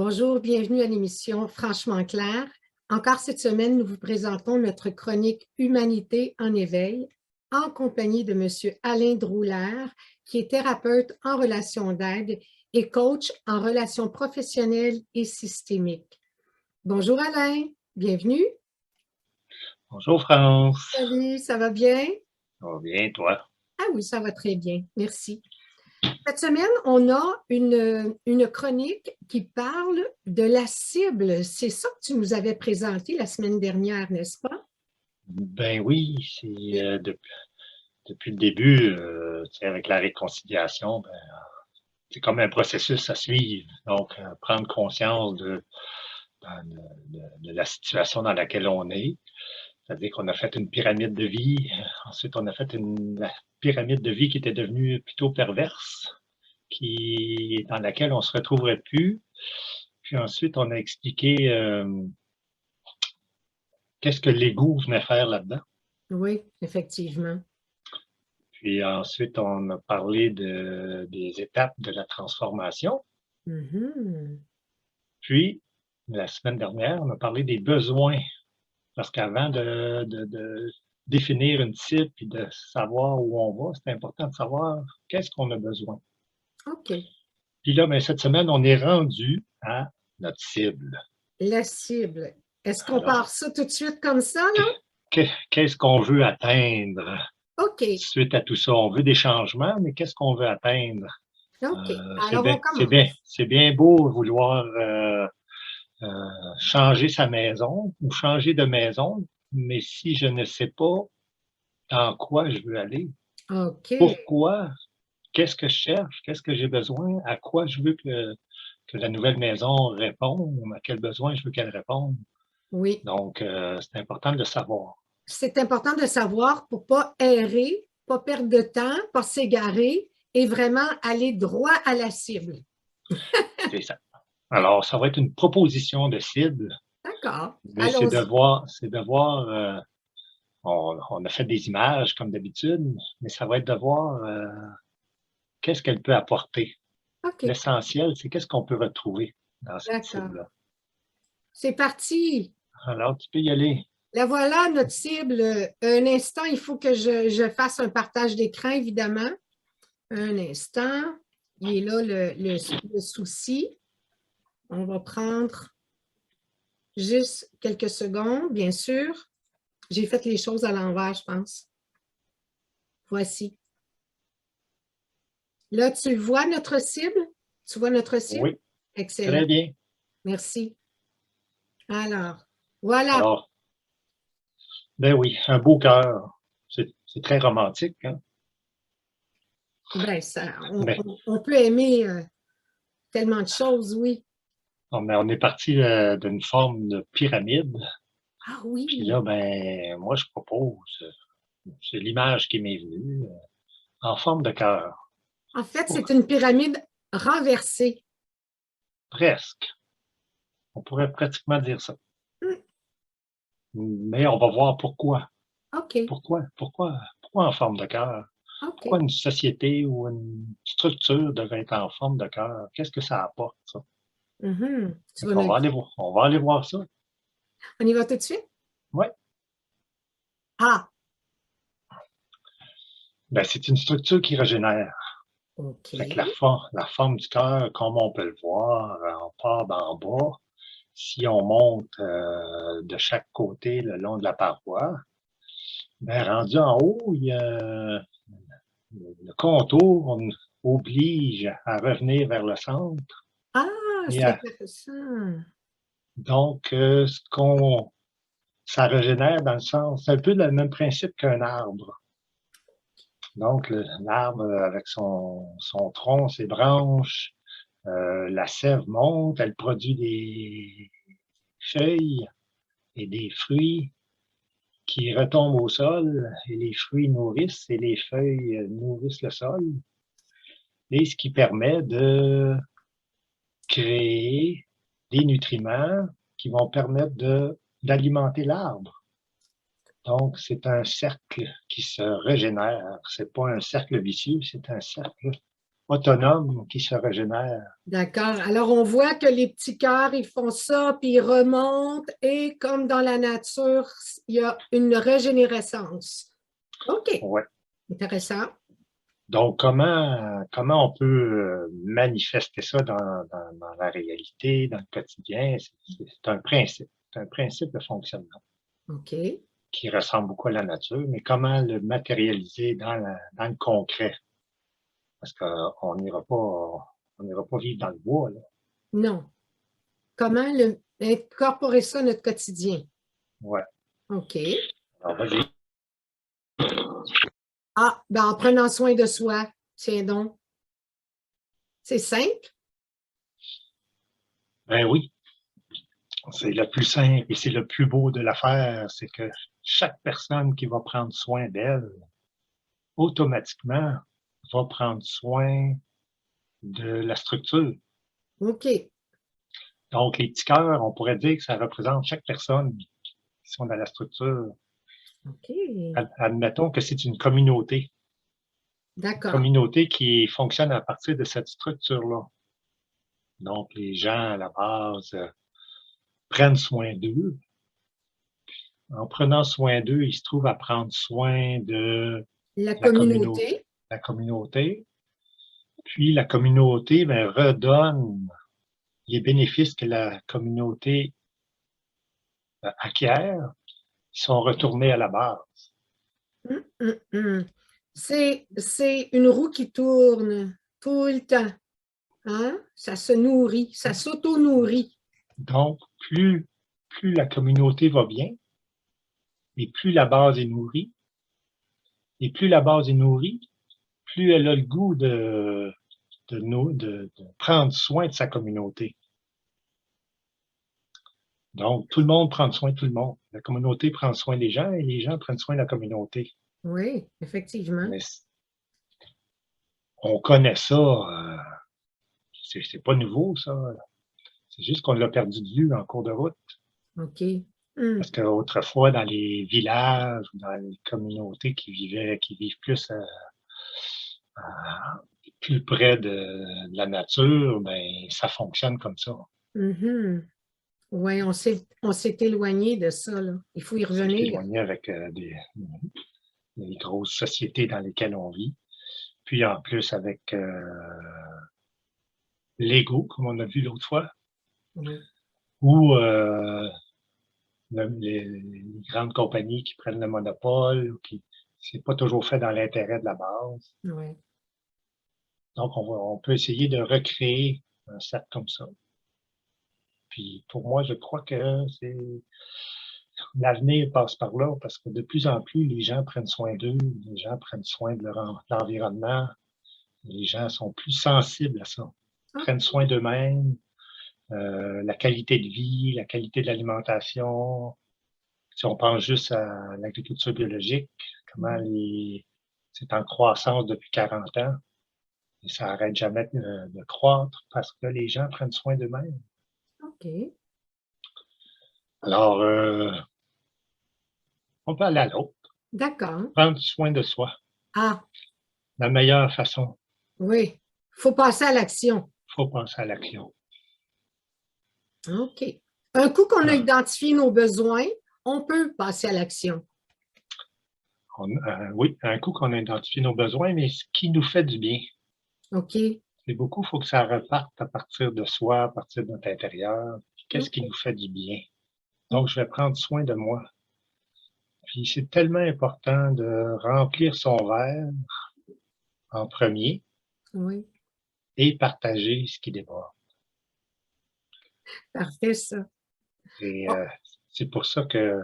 Bonjour, bienvenue à l'émission Franchement clair. Encore cette semaine, nous vous présentons notre chronique Humanité en éveil en compagnie de M. Alain Drouler, qui est thérapeute en relations d'aide et coach en relations professionnelles et systémiques. Bonjour Alain, bienvenue. Bonjour France. Salut, ça va bien? Ça va bien, toi? Ah oui, ça va très bien, merci. Cette semaine, on a une chronique qui parle de la cible. C'est ça que tu nous avais présenté la semaine dernière, n'est-ce pas? Ben oui, depuis le début, tu sais, avec la réconciliation, ben, c'est comme un processus à suivre. Donc, prendre conscience de la situation dans laquelle on est. C'est-à-dire qu'on a fait une pyramide de vie. Ensuite, on a fait la pyramide de vie qui était devenue plutôt perverse, dans laquelle on ne se retrouverait plus. Puis ensuite, on a expliqué qu'est-ce que l'ego venait faire là-dedans. Oui, effectivement. Puis ensuite, on a parlé des étapes de la transformation. Mhm. Puis, la semaine dernière, on a parlé des besoins. Parce qu'avant de définir une cible et de savoir où on va, c'est important de savoir qu'est-ce qu'on a besoin. OK. Puis là, ben, cette semaine, on est rendu à notre cible. La cible. Est-ce qu'on Alors, part ça tout de suite comme ça, là? qu'est-ce qu'on veut atteindre OK. suite à tout ça? On veut des changements, mais qu'est-ce qu'on veut atteindre? OK. C'est Alors, bien, on commence. c'est bien beau vouloir changer sa maison ou changer de maison, mais si je ne sais pas dans quoi je veux aller, OK. pourquoi, qu'est-ce que je cherche, qu'est-ce que j'ai besoin, à quoi je veux que la nouvelle maison réponde, à quel besoin je veux qu'elle réponde. Oui. Donc, c'est important de le savoir. C'est important de savoir pour ne pas errer, pas perdre de temps, pas s'égarer et vraiment aller droit à la cible. C'est ça. Alors, ça va être une proposition de cible, D'accord. mais Allons-y. c'est de voir, on a fait des images comme d'habitude, mais ça va être de voir qu'est-ce qu'elle peut apporter. OK. L'essentiel, c'est qu'est-ce qu'on peut retrouver dans cette D'accord. cible-là. C'est parti. Alors, tu peux y aller. La voilà, notre cible. Un instant, il faut que je fasse un partage d'écran, évidemment. Un instant. Il est là le souci. On va prendre juste quelques secondes, bien sûr. J'ai fait les choses à l'envers, je pense. Voici. Là, tu vois notre cible? Tu vois notre cible? Oui, Excellent. très bien. Merci. Alors, voilà. Alors, ben oui, un beau cœur. C'est très romantique, hein? Ben, ça, Mais on peut aimer tellement de choses, oui. on est parti d'une forme de pyramide. Ah Puis oui. là, ben, moi, je propose, c'est l'image qui m'est venue, en forme de cœur. En fait, Oh, c'est une pyramide renversée. presque. On pourrait pratiquement dire ça. Hmm, Mais on va voir pourquoi. OK, Pourquoi en forme de cœur? Pourquoi OK. une société ou une structure devrait être en forme de cœur? Qu'est-ce que ça apporte, ça? Mhm. Tu Fait vas qu'on nous va dire. aller voir, on va aller voir ça. On y va tout de suite? Ouais. Ah, Ben, c'est une structure qui régénère. Fait que OK. la forme du cœur, comme on peut le voir, on part d'en bas. Si on monte de chaque côté le long de la paroi, ben, rendu en haut, il y a le contour on oblige à revenir vers le centre. Ah, Et c'est intéressant. donc, ça régénère dans le sens, c'est un peu le même principe qu'un arbre. Donc, l'arbre avec son tronc, ses branches, la sève monte, elle produit des feuilles et des fruits qui retombent au sol et les fruits nourrissent et les feuilles nourrissent le sol. Et ce qui permet de créer des nutriments qui vont permettre d'alimenter l'arbre. Donc, c'est un cercle qui se régénère. C'est pas un cercle vicieux, c'est un cercle autonome qui se régénère. D'accord. Alors, on voit que les petits cœurs, ils font ça, puis ils remontent, et comme dans la nature, il y a une régénérescence. OK. Ouais. Intéressant. Donc, comment on peut manifester ça dans la réalité, dans le quotidien? C'est un principe. C'est un principe de fonctionnement OK. qui ressemble beaucoup à la nature, mais comment le matérialiser dans le concret? Parce qu'on n'ira pas vivre dans le bois, là. Non. Comment incorporer ça à notre quotidien? Ouais. OK. Alors, vas-y. Ah, ben en prenant soin de soi. Tiens donc. C'est simple. Ben oui, c'est le plus simple et c'est le plus beau de l'affaire, c'est que chaque personne qui va prendre soin d'elle, automatiquement, va prendre soin de la structure. OK. Donc, les petits cœurs, on pourrait dire que ça représente chaque personne qui sont dans la structure. OK. Admettons que c'est une communauté D'accord. qui fonctionne à partir de cette structure-là. Donc, les gens, à la base, prennent soin d'eux. En prenant soin d'eux, ils se trouvent à prendre soin de La la communauté. communauté. Puis, la communauté redonne les bénéfices que la communauté acquiert, ils sont retournés à la base. Hum, hum, hum. C'est une roue qui tourne tout le temps. Hein? Ça se nourrit, ça s'auto-nourrit. Donc, plus la communauté va bien, et plus la base est nourrie, et plus la base est nourrie, plus elle a le goût de prendre soin de sa communauté. Donc, tout le monde prend soin de tout le monde. La communauté prend soin des gens et les gens prennent soin de la communauté. Oui, effectivement. Mais on connaît ça, c'est pas nouveau, ça. C'est juste qu'on l'a perdu de vue en cours de route. OK. Hum. Parce qu'autrefois, dans les villages, dans les communautés qui vivent plus près de la nature, ben, ça fonctionne comme ça. Mhm. Oui, on s'est éloigné de ça, là. Il faut y C'est revenir. éloigné avec les grosses sociétés dans lesquelles on vit. Puis en plus avec l'ego, comme on a vu l'autre fois, Oui. ou les grandes compagnies qui prennent le monopole, qui c'est pas toujours fait dans l'intérêt de la base. Oui. Donc on peut essayer de recréer un cercle comme ça. Puis pour moi, je crois que c'est l'avenir passe par là parce que de plus en plus, les gens prennent soin d'eux, les gens prennent soin de l'environnement, les gens sont plus sensibles à ça, Ah, prennent soin d'eux-mêmes, la qualité de vie, la qualité de l'alimentation. Si on pense juste à l'agriculture biologique, comment c'est en croissance depuis 40 ans et ça n'arrête jamais de croître parce que les gens prennent soin d'eux-mêmes. OK. Alors, on peut aller à l'autre, D'accord. prendre soin de soi, Ah, la meilleure façon. oui. Il faut passer à l'action. Il faut penser à l'action. OK. Un coup qu'on a Ah, identifié nos besoins, on peut passer à l'action. oui, un coup qu'on a identifié nos besoins, mais ce qui nous fait du bien. OK. C'est beaucoup, il faut que ça reparte à partir de soi, à partir de notre intérieur. Qu'est-ce qui nous fait du bien? Donc, je vais prendre soin de moi. Puis, c'est tellement important de remplir son verre en premier Oui. et partager ce qui déborde. Parfait, ça. Et Oh, c'est pour ça que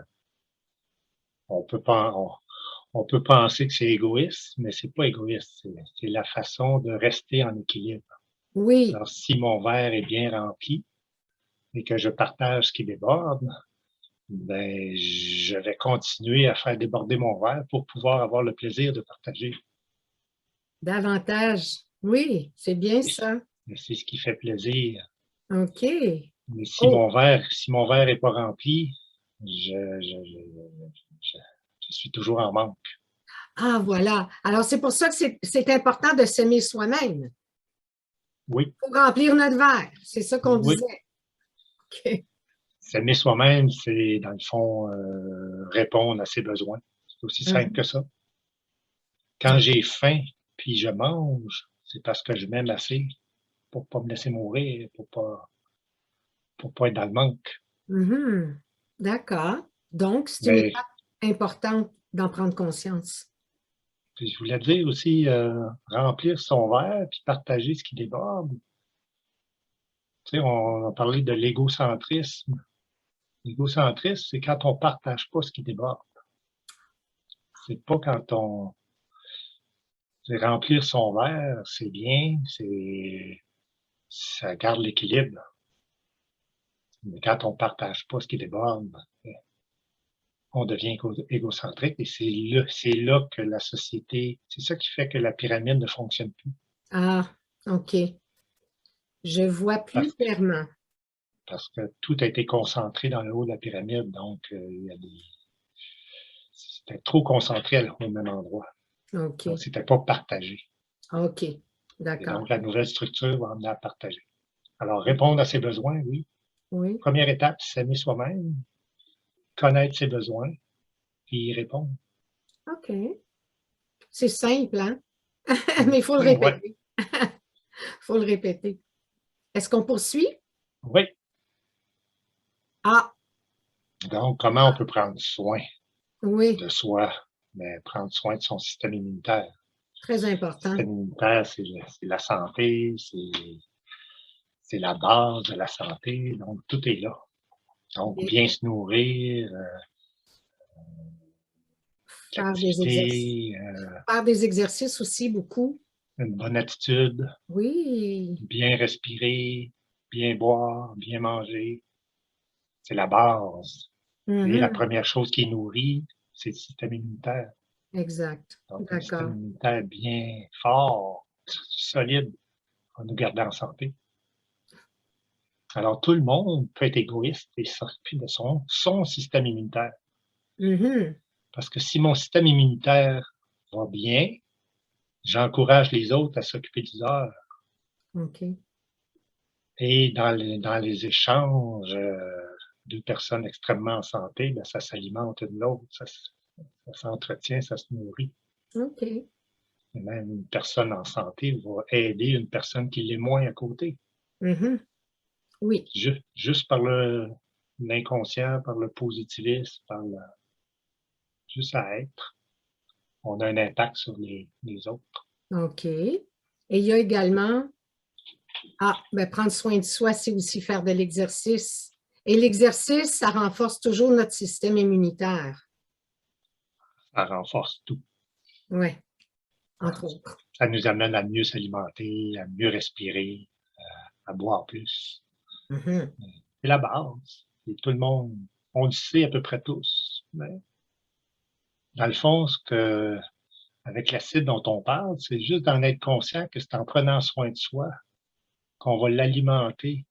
on peut pas, on peut penser que c'est égoïste, mais c'est pas égoïste. C'est la façon de rester en équilibre. oui. Alors, si mon verre est bien rempli et que je partage ce qui déborde, ben, je vais continuer à faire déborder mon verre pour pouvoir avoir le plaisir de partager. Davantage. Oui, c'est bien Et ça. c'est ce qui fait plaisir. OK. Mais si Oh, mon verre est pas rempli, je, je, je, je, je suis toujours en manque. ah, voilà. Alors, c'est pour ça que c'est important de s'aimer soi-même. Oui, Pour remplir notre verre. C'est ça qu'on oui. disait. OK. S'aimer soi-même, c'est, dans le fond, répondre à ses besoins. C'est aussi simple que Mhm. ça. Quand j'ai faim, puis je mange, c'est parce que je m'aime assez pour pas me laisser mourir, pour pas être dans le manque. Mhm. D'accord. Donc, c'est une Mais étape importante d'en prendre conscience. puis je voulais dire aussi, remplir son verre puis partager ce qui déborde. Tu sais, on a parlé de l'égocentrisme. L'égocentrisme, c'est quand on partage pas ce qui déborde. C'est pas quand on... c'est remplir son verre, c'est bien, ça garde l'équilibre. Mais quand on partage pas ce qui déborde, on devient égocentrique et c'est là que la société, c'est ça qui fait que la pyramide ne fonctionne plus. Ah, OK. Je vois plus Parce, clairement. parce que tout a été concentré dans le haut de la pyramide, donc c'était trop concentré au même endroit. Donc, OK. c'était pas partagé. OK. Et D'accord. donc, la nouvelle structure va amener à partager. Alors, répondre à ses besoins, oui. Oui. Première étape, s'aimer soi-même, connaître ses besoins, puis y répondre. OK. C'est simple, hein? Mais il faut le Ouais. répéter. Il faut le répéter. Est-ce qu'on poursuit? Oui. Ah, Donc, comment on peut prendre soin oui, de soi, mais prendre soin de son système immunitaire? très Le important. système immunitaire, c'est la santé, c'est la base de la santé, donc tout est là. Donc, Bien, bien se nourrir, faire des exercices. l'activité, Faire des exercices aussi beaucoup. une bonne attitude, Oui. bien respirer, bien boire, bien manger. C'est la base. Et la Mhm. première chose qui est nourrie, c'est le système immunitaire. Exact. Donc, un système D'accord. immunitaire bien fort, solide, va nous garder en santé. Alors, tout le monde peut être égoïste et s'occuper de son système immunitaire. Mhm. Parce que si mon système immunitaire va bien, j'encourage les autres à s'occuper du leur. OK. Et dans les échanges de personnes extrêmement en santé, ben, ça s'alimente une l'autre, ça s'entretient, ça se nourrit. OK. Et même une personne en santé va aider une personne qui l'est moins à côté. Mhm. Oui. Juste par l'inconscient, par le positivisme, juste à être, on a un impact sur les autres. OK. Et il y a également, ben, prendre soin de soi, c'est aussi faire de l'exercice. Et l'exercice, ça renforce toujours notre système immunitaire. Ça renforce tout. Oui, entre autres. Ça nous amène à mieux s'alimenter, à mieux respirer, à boire plus. Mhm. C'est la base. Et tout le monde, on le sait à peu près tous. Mais dans le fond, avec l'acide dont on parle, c'est juste d'en être conscient que c'est en prenant soin de soi qu'on va l'alimenter,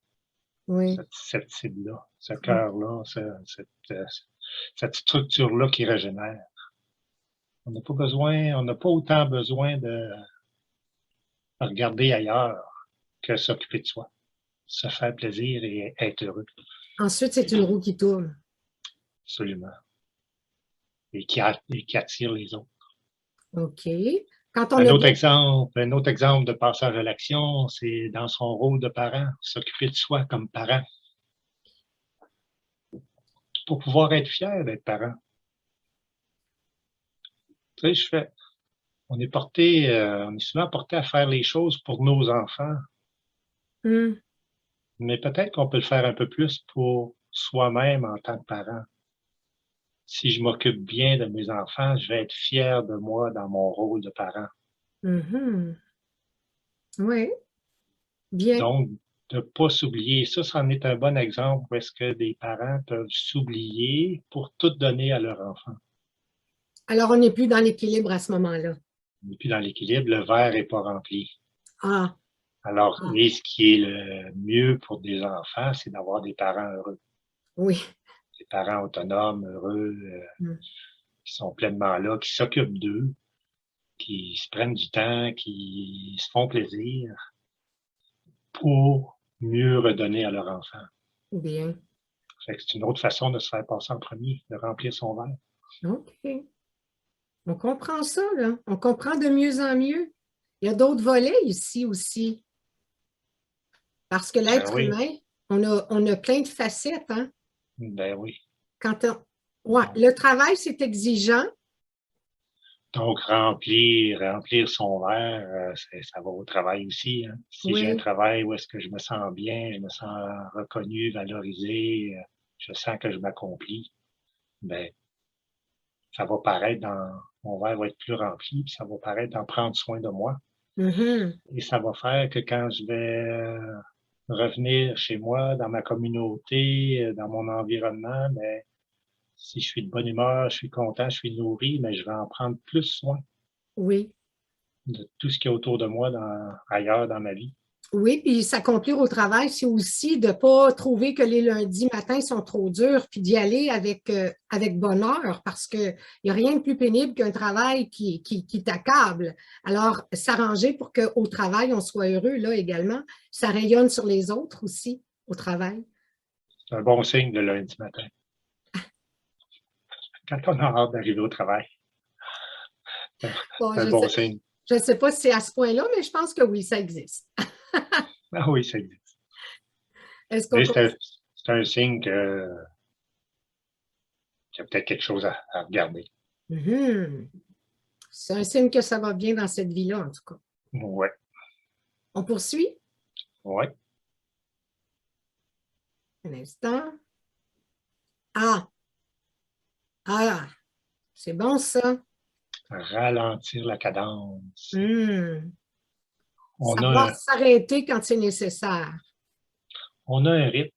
Oui. cette cible-là, ce cœur-là, cette structure-là qui régénère. On n'a pas autant besoin de regarder ailleurs que s'occuper de soi, se faire plaisir et être heureux, Ensuite, c'est une roue qui tourne. absolument, et qui attire les autres. OK. Quand on a bien... Un autre exemple de passage à l'action, c'est dans son rôle de parent, s'occuper de soi comme parent, pour pouvoir être fier d'être parent. Tu sais, on est souvent porté à faire les choses pour nos enfants, Hmm. mais peut-être qu'on peut le faire un peu plus pour soi-même en tant que parent. Si je m'occupe bien de mes enfants, je vais être fier de moi dans mon rôle de parent. Mhm. Oui, bien. Donc, de ne pas s'oublier. Ça, c'en est un bon exemple où est-ce que des parents peuvent s'oublier pour tout donner à leur enfant. Alors, on n'est plus dans l'équilibre à ce moment-là. Et puis, dans l'équilibre, le verre n'est pas rempli. Ah, Alors, ah, et ce qui est le mieux pour des enfants, c'est d'avoir des parents heureux, oui. des parents autonomes, heureux, Hmm. qui sont pleinement là, qui s'occupent d'eux, qui se prennent du temps, qui se font plaisir. pour mieux redonner à leur enfant. Bien. C'est une autre façon de se faire passer en premier, de remplir son verre. OK. On comprend ça, là. On comprend de mieux en mieux. Il y a d'autres volets ici aussi. Parce que Ben l'être oui, humain, on a plein de facettes, hein? ben oui. Ouais, le travail, c'est exigeant. Donc, remplir son verre, ça va au travail aussi. Hein. Si j'ai un Oui, travail où est-ce que je me sens bien, je me sens reconnu, valorisé, je sens que je m'accomplis, ben, ça va paraître mon verre va être plus rempli, puis ça va paraître d'en prendre soin de moi. mhm, Et ça va faire que quand je vais revenir chez moi, dans ma communauté, dans mon environnement, ben, si je suis de bonne humeur, je suis content, je suis nourri, mais je vais en prendre plus soin oui. de tout ce qui est autour de moi ailleurs dans ma vie. Oui, puis s'accomplir au travail, c'est aussi de ne pas trouver que les lundis matins sont trop durs, puis d'y aller avec bonheur, parce qu'il n'y a rien de plus pénible qu'un travail qui t'accable. Alors, s'arranger pour qu'au travail, on soit heureux, là également, ça rayonne sur les autres aussi, au travail. C'est un bon signe le lundi matin, quand on a hâte d'arriver au travail. Bon, C'est un bon signe. je sais pas si c'est à ce point-là, mais je pense que oui, ça existe. Ah oui, ça existe. Est-ce qu'on... Mais c'est un signe qu'il y a peut-être quelque chose à regarder. Mhm. C'est un signe que ça va bien dans cette vie-là, en tout cas. Ouais, On poursuit ouais. un instant. Ah, ah, c'est bon ça. Ralentir la cadence. Hmm. On a Savoir un, s'arrêter quand c'est nécessaire. on a un rythme.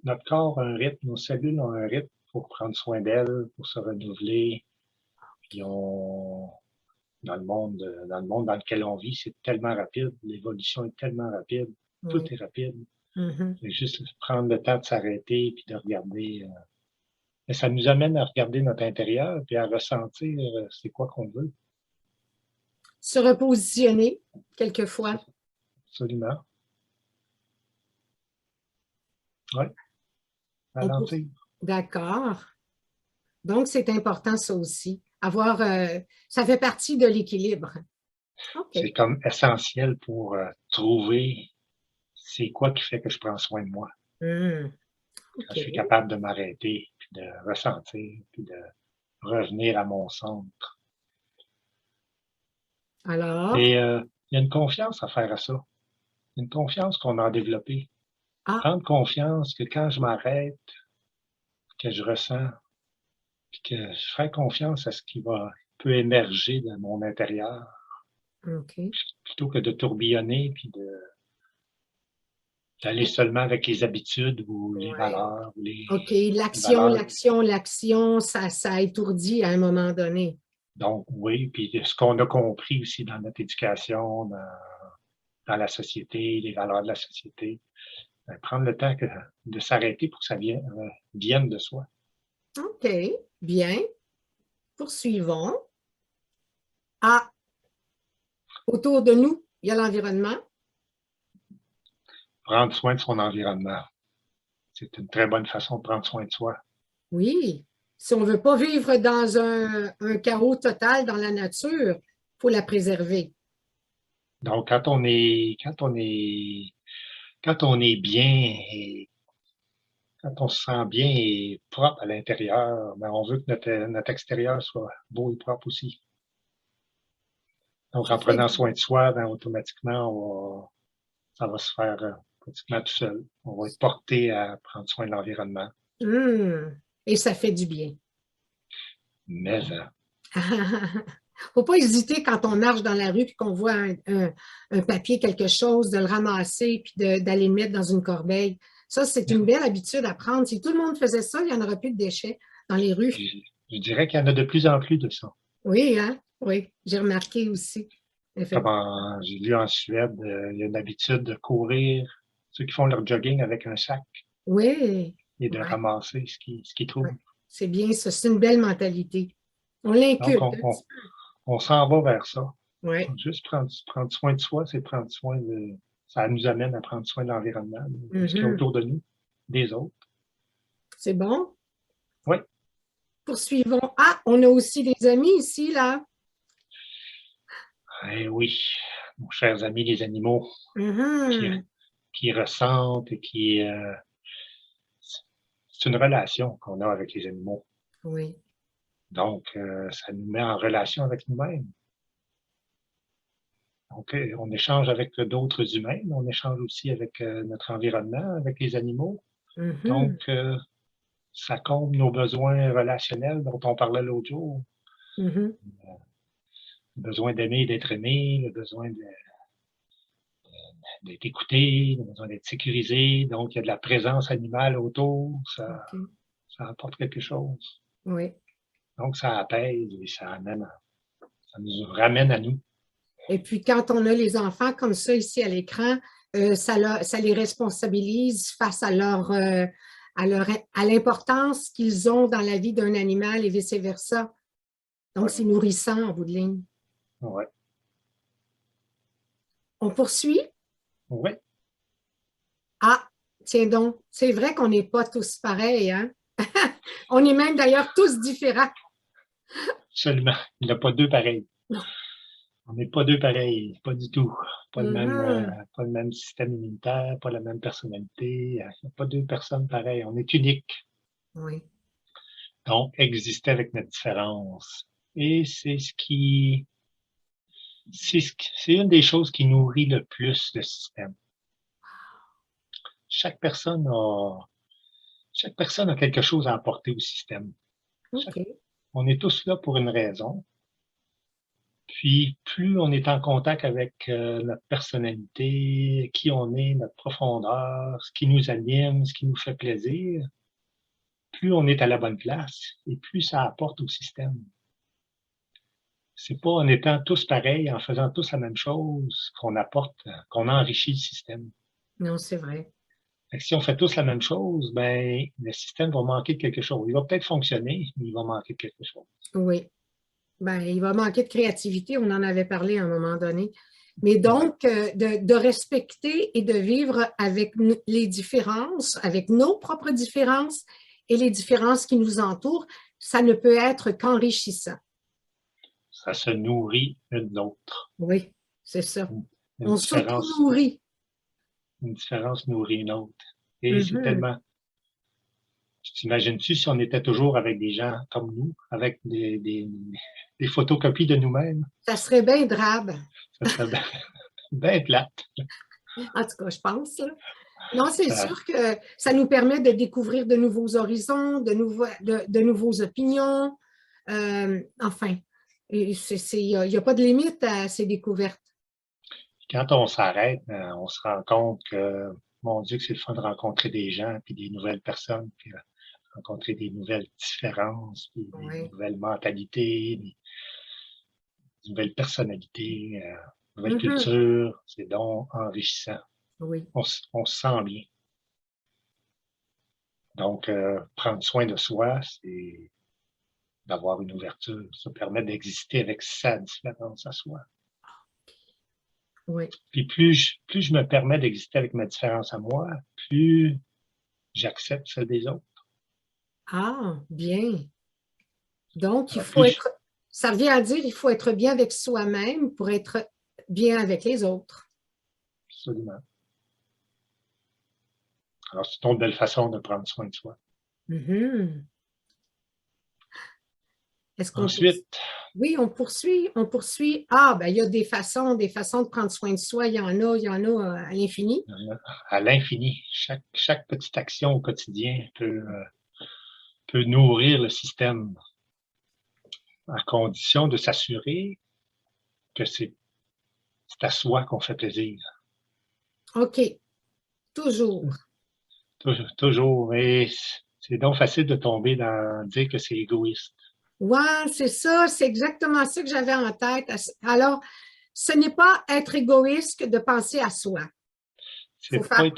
Notre corps a un rythme, nos cellules ont un rythme pour prendre soin d'elles, pour se renouveler. Puis dans le monde dans lequel on vit, c'est tellement rapide. L'évolution est tellement rapide. Tout Oui. est rapide. Mhm. C'est juste prendre le temps de s'arrêter puis de regarder. Et ça nous amène à regarder notre intérieur puis à ressentir c'est quoi qu'on veut. Se repositionner quelquefois. Absolument. Oui, On peut... ralentir. D'accord. Donc, c'est important ça aussi. Avoir, ça fait partie de l'équilibre. OK. C'est comme essentiel pour trouver c'est quoi qui fait que je prends soin de moi. Hmm. Quand OK. je suis capable de m'arrêter, puis de ressentir, puis de revenir à mon centre. Alors, Et il y a une confiance à faire à ça. Une confiance qu'on a développée. ah, Prendre confiance que quand je m'arrête, que je ressens, puis que je fais confiance à ce qui peut émerger de mon intérieur, OK. plutôt que de tourbillonner, puis d'aller seulement avec les habitudes ou les Ouais. valeurs, ou OK. les L'action, valeurs. l'action, l'action, ça étourdit à un moment donné. Donc, oui, puis ce qu'on a compris aussi dans notre éducation, dans la société, les valeurs de la société, prendre le temps de s'arrêter pour que ça vienne de soi. OK. Bien. Poursuivons. Ah, autour de nous, il y a l'environnement. Prendre soin de son environnement. C'est une très bonne façon de prendre soin de soi. Oui. Si on ne veut pas vivre dans un chaos total dans la nature, il faut la préserver. Donc, quand on est bien et quand on se sent bien et propre à l'intérieur, ben, on veut que notre extérieur soit beau et propre aussi. Donc, Ça en fait prenant du soin de soi, ben, automatiquement, ça va se faire pratiquement tout seul. On va être porté à prendre soin de l'environnement. Et ça fait du bien. Mais Faut pas hésiter quand on marche dans la rue et qu'on voit un papier, quelque chose, de le ramasser puis d'aller le mettre dans une corbeille. Ça, c'est une belle habitude à prendre. Si tout le monde faisait ça, il n'y en aurait plus de déchets dans les rues. je dirais qu'il y en a de plus en plus de ça. Oui, hein? Oui, j'ai remarqué aussi. Effectivement. J'ai lu en Suède, il y a une habitude de courir, ceux qui font leur jogging avec un sac Oui, et de ouais, ramasser ce qu'ils ouais. trouvent. C'est bien ça. C'est une belle mentalité. On Donc, l'inculque un petit on s'en va vers ça. peu. Oui. Juste prendre soin de soi, c'est prendre soin de ça nous amène à prendre soin de l'environnement, de ce qu'il y a autour de nous, des autres. C'est bon? Oui. Poursuivons. Ah, on a aussi des amis ici, là. Eh oui, nos chers amis les animaux qui ressentent et qui... c'est une relation qu'on a avec les animaux. Oui. Donc, ça nous met en relation avec nous-mêmes. Donc, on échange avec d'autres humains, mais on échange aussi avec notre environnement, avec les animaux. Donc, ça comble nos besoins relationnels dont on parlait l'autre jour. Le besoin d'aimer et d'être aimé, le besoin d'être écouté, le besoin d'être sécurisé. Donc, il y a de la présence animale autour. Ça apporte quelque chose. Oui. Donc, ça apaise et ça nous ramène à nous. Et puis, quand on a les enfants comme ça ici à l'écran, ça les responsabilise face à l'importance qu'ils ont dans la vie d'un animal et vice-versa. Donc, c'est nourrissant en bout de ligne. Oui. On poursuit? Oui. Ah, tiens donc, c'est vrai qu'on n'est pas tous pareils, hein? On est même d'ailleurs tous différents. Absolument. Il n'y en a pas deux pareils. Non. On n'est pas deux pareils, pas du tout. Pas le même système immunitaire, pas la même personnalité. Il n'y a pas deux personnes pareilles. On est uniques. Oui. Donc, exister avec notre différence. Et c'est une des choses qui nourrit le plus le système. Chaque personne a quelque chose à apporter au système. On est tous là pour une raison. Puis, plus on est en contact avec notre personnalité, qui on est, notre profondeur, ce qui nous anime, ce qui nous fait plaisir, plus on est à la bonne place et plus ça apporte au système. C'est pas en étant tous pareils, en faisant tous la même chose qu'on enrichit le système. Non, c'est vrai. Si on fait tous la même chose, ben le système va manquer de quelque chose. Il va peut-être fonctionner, mais il va manquer de quelque chose. Oui. Ben, il va manquer de créativité, on en avait parlé à un moment donné. Mais donc, de respecter et de vivre avec les différences, avec nos propres différences et les différences qui nous entourent, ça ne peut être qu'enrichissant. Ça se nourrit l'une de l'autre. Oui, c'est ça. On s'auto-nourrit. Une différence nourrit une autre. Et c'est tellement... T'imagines-tu si on était toujours avec des gens comme nous, avec des photocopies de nous-mêmes? Ça serait bien drabe. Ça serait bien plate. En tout cas, je pense. Non, c'est sûr que ça nous permet de découvrir de nouveaux horizons, de nouveaux opinions. Enfin, il n'y a pas de limite à ces découvertes. Quand on s'arrête, on se rend compte que, mon Dieu, que c'est le fun de rencontrer des gens, puis des nouvelles personnes, puis rencontrer des nouvelles différences, puis des nouvelles mentalités, des nouvelles personnalités, nouvelles cultures. C'est donc enrichissant. Oui. On se sent bien. Donc, prendre soin de soi, c'est d'avoir une ouverture. Ça permet d'exister avec sa différence à soi. Oui. Puis plus je me permets d'exister avec ma différence à moi, plus j'accepte celle des autres. Ah, bien. Donc, il faut être, ça revient à dire, il faut être bien avec soi-même pour être bien avec les autres. Absolument. Alors, c'est une belle façon de prendre soin de soi. Est-ce qu'on Ensuite, oui, on poursuit. Ah, ben il y a des façons de prendre soin de soi. Il y en a à l'infini. À l'infini. Chaque petite action au quotidien peut nourrir le système à condition de s'assurer que c'est à soi qu'on fait plaisir. OK. Toujours. Toujours. Et c'est donc facile de tomber dans dire que c'est égoïste. Ouais, c'est ça. C'est exactement ça que j'avais en tête. Alors, ce n'est pas être égoïste que de penser à soi. C'est pas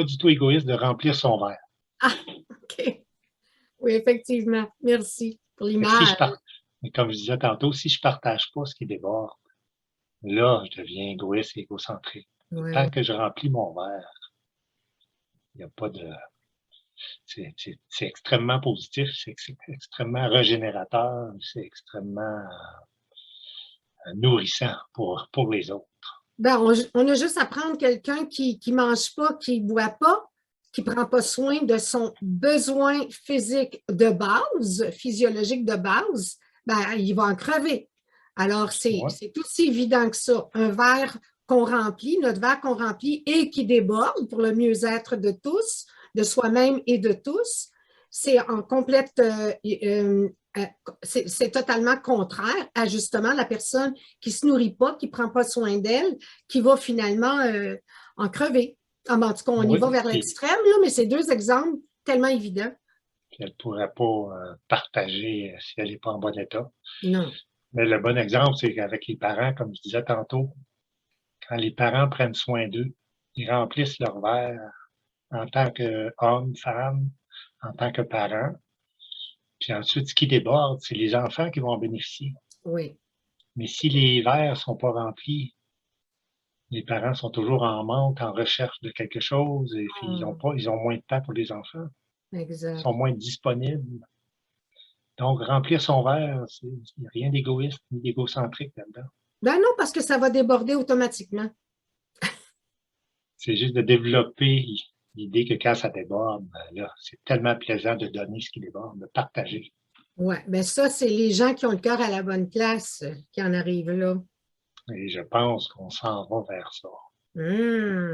du tout égoïste de remplir son verre. Ah, OK. Oui, effectivement. Merci pour l'image. Comme je disais tantôt, si je partage pas ce qui déborde, là, je deviens égoïste et égocentrique. Tant Ouais. que je remplis mon verre, il n'y a pas de... C'est extrêmement positif, c'est extrêmement régénérateur, c'est extrêmement nourrissant pour les autres. Ben, on a juste à prendre quelqu'un qui ne mange pas, qui ne boit pas, qui ne prend pas soin de son besoin physique de base, physiologique de base, ben, il va en crever. Alors, c'est Ouais. aussi évident que ça. Un verre qu'on remplit, notre verre qu'on remplit et qui déborde pour le mieux-être de tous, de soi-même et de tous, c'est en complète c'est totalement contraire à justement la personne qui ne se nourrit pas, qui ne prend pas soin d'elle, qui va finalement en crever. Ah, ben, en tout cas, on y va Oui, vers puis l'extrême, là, mais c'est deux exemples tellement évidents. elle ne pourrait pas partager si elle n'est pas en bon état. Non. Mais le bon exemple, c'est qu'avec les parents, comme je disais tantôt, quand les parents prennent soin d'eux, ils remplissent leur verre en tant qu'homme, femme, en tant que parents. Puis ensuite, ce qui déborde, c'est les enfants qui vont en bénéficier. Oui. Mais si les verres sont pas remplis, les parents sont toujours en manque, en recherche de quelque chose, et puis Ah, ils ont moins de temps pour les enfants, ils exact. sont moins disponibles. Donc, remplir son verre, il n'y a rien d'égoïste ni d'égocentrique là-dedans. Ben non, parce que ça va déborder automatiquement. C'est juste de développer l'idée que quand ça déborde, ben là, c'est tellement plaisant de donner ce qui déborde, de partager. Oui, ben ça, c'est les gens qui ont le cœur à la bonne place qui en arrivent là. Et je pense qu'on s'en va vers ça.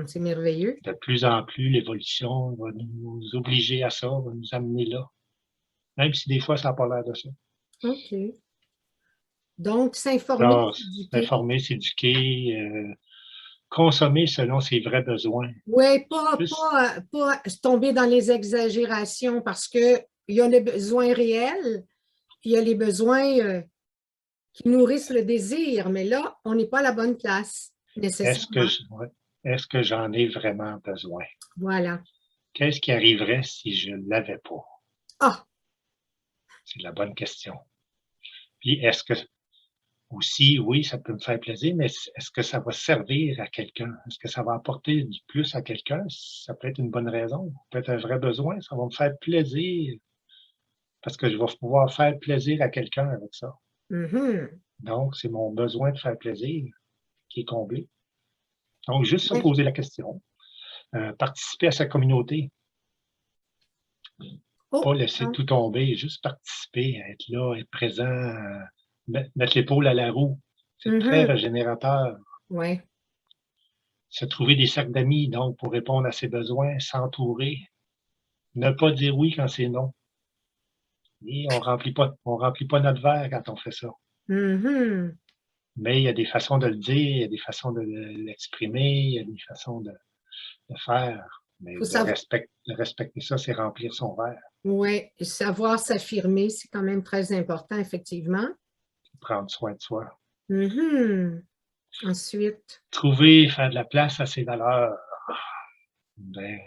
C'est merveilleux. De plus en plus, l'évolution va nous obliger à ça, va nous amener là. Même si des fois, ça n'a pas l'air de ça. OK. Donc, s'informer, Alors, s'éduquer. s'informer, s'éduquer, consommer selon ses vrais besoins. Oui, Juste, pas tomber dans les exagérations parce qu'il y a les besoins réels, puis il y a les besoins qui nourrissent le désir, mais là, on n'est pas à la bonne place, est-ce que nécessairement. ouais, est-ce que j'en ai vraiment besoin? Voilà. Qu'est-ce qui arriverait si je ne l'avais pas? Ah, C'est la bonne question. Puis, est-ce que aussi, oui, ça peut me faire plaisir, mais est-ce que ça va servir à quelqu'un? Est-ce que ça va apporter du plus à quelqu'un? Ça peut être une bonne raison, peut-être un vrai besoin. Ça va me faire plaisir parce que je vais pouvoir faire plaisir à quelqu'un avec ça. mhm. Donc, c'est mon besoin de faire plaisir qui est comblé. Donc, juste se Ouais. poser la question, participer à sa communauté, pas Oh, laisser non. tout tomber, juste participer, être là, être présent, mettre l'épaule à la roue. C'est très Mhm. régénérateur. Ouais. Se trouver des cercles d'amis, donc, pour répondre à ses besoins, s'entourer, ne pas dire oui quand c'est non. Et on remplit pas notre verre quand on fait ça. Mhm. Mais il y a des façons de le dire, il y a des façons de l'exprimer, il y a des façons de faire. Mais Faut savoir, de respecter ça, c'est remplir son verre, ouais, savoir s'affirmer, c'est quand même très important, effectivement. prendre soin de soi. Mhm. Ensuite, Trouver, faire de la place à ses valeurs. Ben,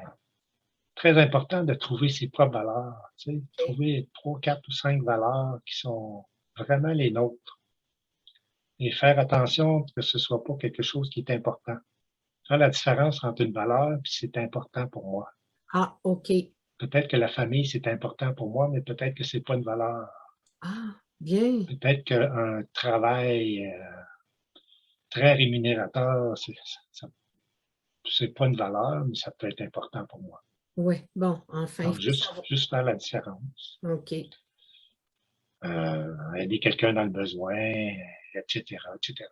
très important de trouver ses propres valeurs. Tu sais, trouver 3, 4 ou 5 valeurs qui sont vraiment les nôtres et faire attention que ce soit pas quelque chose qui est important. Faire la différence entre une valeur et c'est important pour moi. ah, OK. Peut-être que la famille, c'est important pour moi, mais peut-être que c'est pas une valeur. Ah, bien. Peut-être qu'un travail très rémunérateur, c'est pas une valeur, mais ça peut être important pour moi. Oui, bon, enfin, il Donc, faut savoir. juste faire la différence. OK. Aider quelqu'un dans le besoin, etc., etc.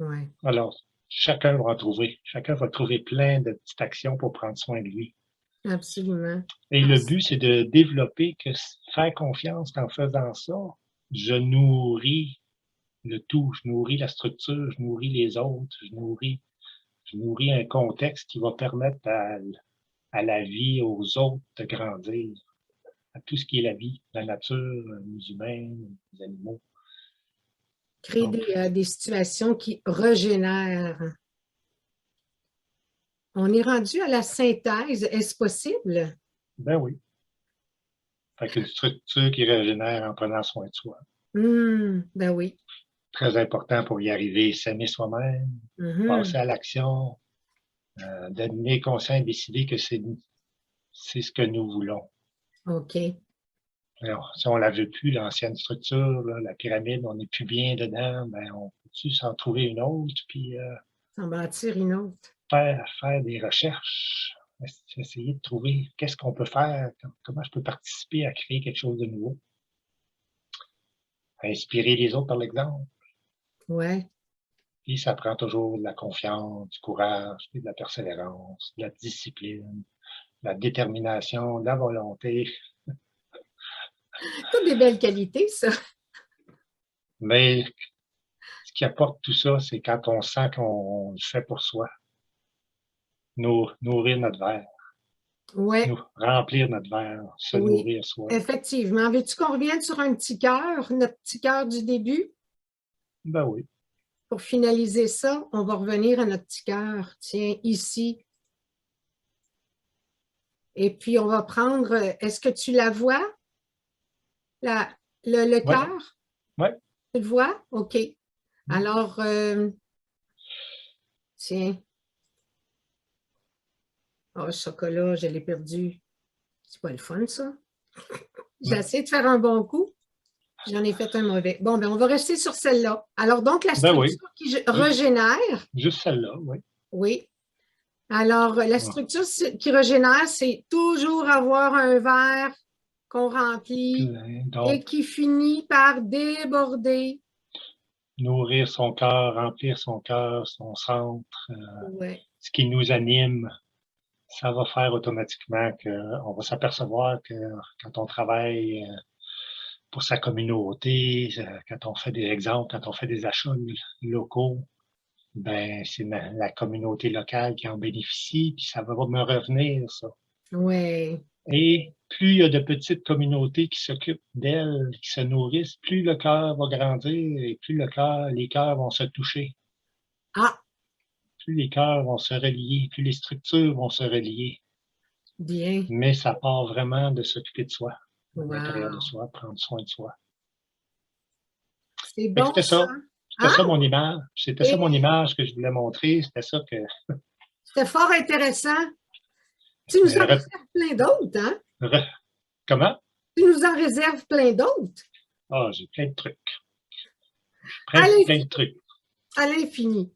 Ouais, Alors, chacun va trouver plein de petites actions pour prendre soin de lui. absolument. Et le but, c'est de développer que faire confiance qu'en faisant ça, je nourris le tout, je nourris la structure, je nourris les autres, je nourris un contexte qui va permettre à la vie, aux autres de grandir, à tout ce qui est la vie, la nature, les humains, les animaux. Créer Donc, des situations qui régénèrent. On est rendu à la synthèse. Est-ce possible? ben oui, fait qu'une structure qui régénère en prenant soin de soi. Ben oui. Très important pour y arriver, s'aimer soi-même, passer Mhm. à l'action, devenir conscient et décider que c'est ce que nous voulons. OK. Alors, si on ne la veut plus, l'ancienne structure, là, la pyramide, on n'est plus bien dedans, ben, on peut-tu s'en trouver une autre, puis S'en bâtir une autre. faire des recherches, essayer de trouver qu'est-ce qu'on peut faire, comment je peux participer à créer quelque chose de nouveau, à inspirer les autres par l'exemple. Ouais. Puis ça prend toujours de la confiance, du courage, puis de la persévérance, de la discipline, de la détermination, de la volonté. Toutes des belles qualités, ça. Mais ce qui apporte tout ça, c'est quand on sent qu'on le fait pour soi. Nourrir notre verre, Ouais. remplir notre verre, se Oui. nourrir soi. Effectivement. Veux-tu qu'on revienne sur un petit cœur, notre petit cœur du début? Ben oui. Pour finaliser ça, on va revenir à notre petit cœur. Tiens, ici. Et puis, on va prendre, est-ce que tu la vois? Le Ouais. cœur? Ouais. Tu le vois? OK. Alors, tiens. Oh, le chocolat, je l'ai perdu. C'est pas le fun, ça. J'ai essayé de faire un bon coup. J'en ai fait un mauvais. Bon, ben, on va rester sur celle-là. Alors, donc, la Ben oui. structure qui régénère. Juste celle-là, oui. Oui. Alors, la structure qui régénère, c'est toujours avoir un verre qu'on remplit et Donc, qui finit par déborder. nourrir son cœur, remplir son cœur, son centre, Ouais. ce qui nous anime, ça va faire automatiquement qu'on va s'apercevoir que quand on travaille pour sa communauté, quand on fait des exemples, quand on fait des achats locaux, ben c'est la communauté locale qui en bénéficie, puis ça va me revenir, ça. Ouais. Et plus il y a de petites communautés qui s'occupent d'elles, qui se nourrissent, plus le cœur va grandir et plus les cœurs vont se toucher. Ah, Plus les cœurs vont se relier, plus les structures vont se relier. bien. Mais ça part vraiment de s'occuper de soi, à l'intérieur de Wow. soi, prendre soin de soi. C'est Fait que bon, c'était ça. ça. C'était Hein? ça mon image. C'était ça mon Et image que je voulais montrer. C'était ça que. c'était fort intéressant. Tu nous en réserves plein d'autres, hein? Comment? Tu nous en réserves plein d'autres. Ah, j'ai plein de trucs. À Plein de trucs. À l'infini.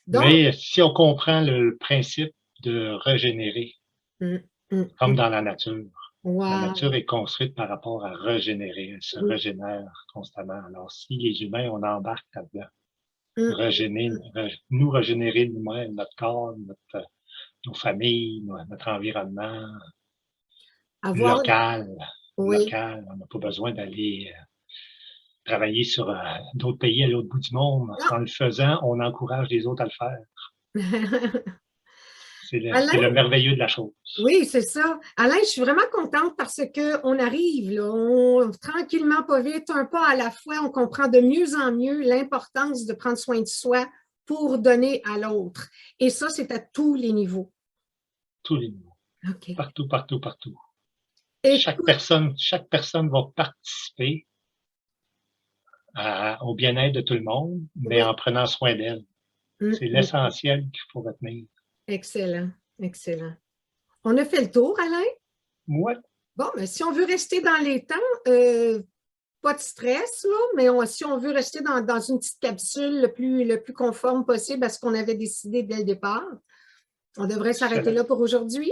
Donc, Mais si on comprend le principe de régénérer, comme dans la nature, la wow. nature est construite par rapport à régénérer. Elle se régénère constamment. Alors, si les humains, on embarque là-dedans, nous régénérer nous-mêmes, notre corps, nos familles, notre environnement local. Oui. On n'a pas besoin d'aller travailler sur d'autres pays à l'autre bout du monde. Non. En le faisant, on encourage les autres à le faire. C'est le merveilleux de la chose. Oui, c'est ça. Alain, je suis vraiment contente parce qu'on arrive, là, tranquillement, pas vite, un pas à la fois, on comprend de mieux en mieux l'importance de prendre soin de soi pour donner à l'autre. Et ça, c'est à tous les niveaux. Tous les niveaux. OK. Partout, partout, partout. Et chaque personne va participer au bien-être de tout le monde, mais en prenant soin d'elle. C'est l'essentiel qu'il faut retenir. Excellent, excellent. On a fait le tour, Alain? Oui. Bon, mais si on veut rester dans les temps, pas de stress, là, mais si on veut rester dans une petite capsule le plus conforme possible à ce qu'on avait décidé dès le départ, on devrait s'arrêter là pour aujourd'hui.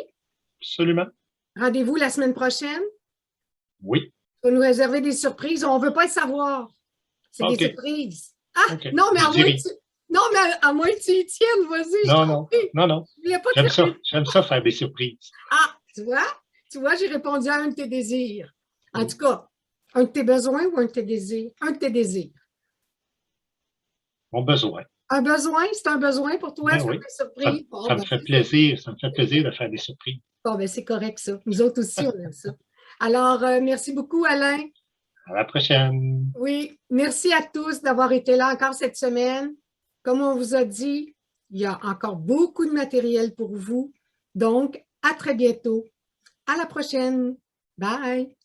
Absolument. Rendez-vous la semaine prochaine. Oui. On va nous réserver des surprises. On ne veut pas le savoir. C'est des surprises. Ah, non, mais à moins que tu y tiennes, vas-y. Non. J'aime ça faire des surprises. Ah, tu vois, j'ai répondu à un de tes désirs. En tout cas, un de tes besoins ou un de tes désirs? Un de tes désirs. Mon besoin. Un besoin? C'est un besoin pour toi? Ben oui. Ça me fait plaisir. Ça me fait plaisir de faire des surprises. Bon, ben c'est correct, ça. Nous autres aussi, on aime ça. Alors, merci beaucoup, Alain. À la prochaine. Oui, merci à tous d'avoir été là encore cette semaine. Comme on vous a dit, il y a encore beaucoup de matériel pour vous. Donc, à très bientôt. À la prochaine. Bye.